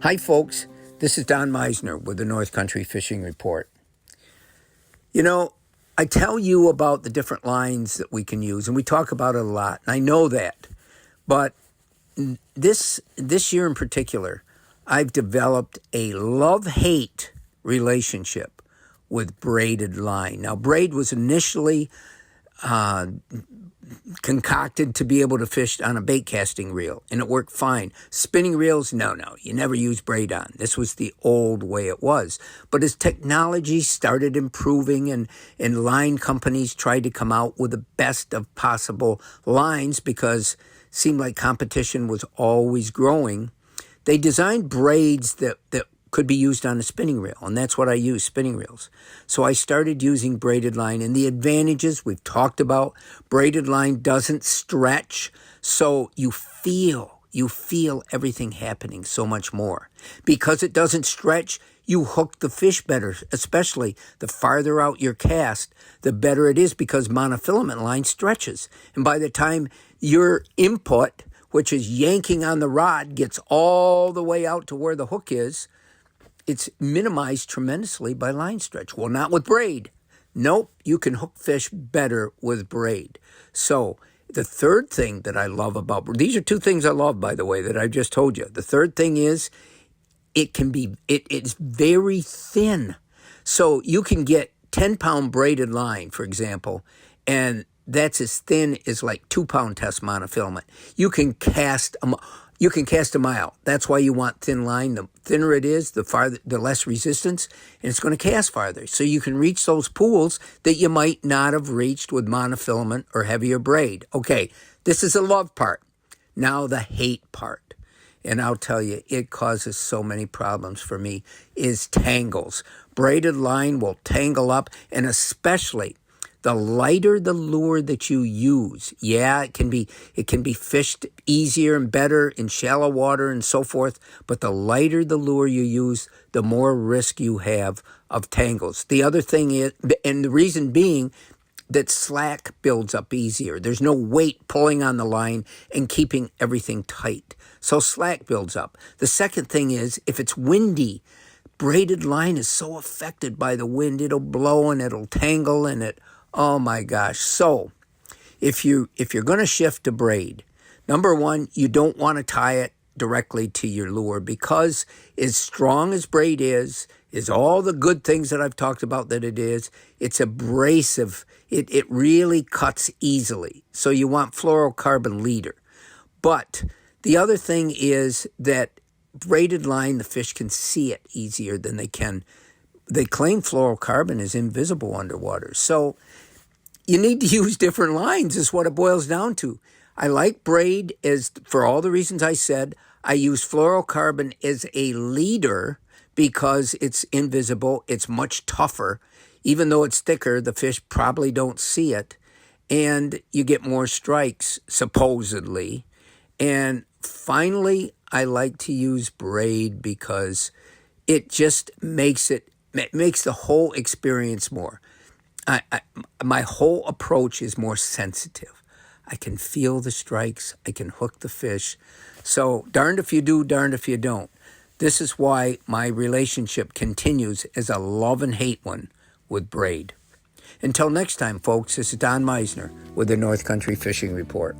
Hi folks, this is Don Meisner with the North Country Fishing Report. You know, I tell you about the different lines that we can use, and we talk about it a lot, and I know that. But this year in particular, I've developed a love-hate relationship with braided line. Now, braid was initially concocted to be able to fish on a bait casting reel, and it worked fine. Spinning reels, no, you never use braid on. This was the old way it was. But as technology started improving and line companies tried to come out with the best of possible lines because it seemed like competition was always growing, they designed braids that could be used on a spinning reel, and that's what I use, spinning reels. So I started using braided line, and the advantages we've talked about, braided line doesn't stretch, so you feel everything happening so much more. Because it doesn't stretch, you hook the fish better, especially the farther out your cast, the better it is because monofilament line stretches. And by the time your input, which is yanking on the rod, gets all the way out to where the hook is, it's minimized tremendously by line stretch. Well, not with braid. Nope, you can hook fish better with braid. So the third thing that I love about, these are two things I love, by the way, that I just told you. The third thing is it's very thin. So you can get 10-pound braided line, for example, and that's as thin as like 2-pound test monofilament. You can cast a mile. That's why you want thin line. The thinner it is, the less resistance, and it's going to cast farther. So you can reach those pools that you might not have reached with monofilament or heavier braid. Okay, this is the love part. Now the hate part. And I'll tell you, it causes so many problems for me, is tangles. Braided line will tangle up, and especially the lighter the lure that you use, it can be fished easier and better in shallow water and so forth, but the lighter the lure you use, the more risk you have of tangles. The other thing is, and the reason being, that slack builds up easier. There's no weight pulling on the line and keeping everything tight. So slack builds up. The second thing is, if it's windy, braided line is so affected by the wind, it'll blow and it'll tangle and oh my gosh. So if you're going to shift to braid, number one, you don't want to tie it directly to your lure because as strong as braid is all the good things that I've talked about that it is, it's abrasive. It really cuts easily. So you want fluorocarbon leader. But the other thing is that braided line, the fish can see it easier than they can. They claim fluorocarbon is invisible underwater. So you need to use different lines is what it boils down to. I like braid as for all the reasons I said. I use fluorocarbon as a leader because it's invisible. It's much tougher. Even though it's thicker, the fish probably don't see it. And you get more strikes, supposedly. And finally, I like to use braid because it just makes the whole experience more. My whole approach is more sensitive. I can feel the strikes. I can hook the fish. So darned if you do, darned if you don't. This is why my relationship continues as a love and hate one with braid. Until next time, folks, this is Don Meisner with the North Country Fishing Report.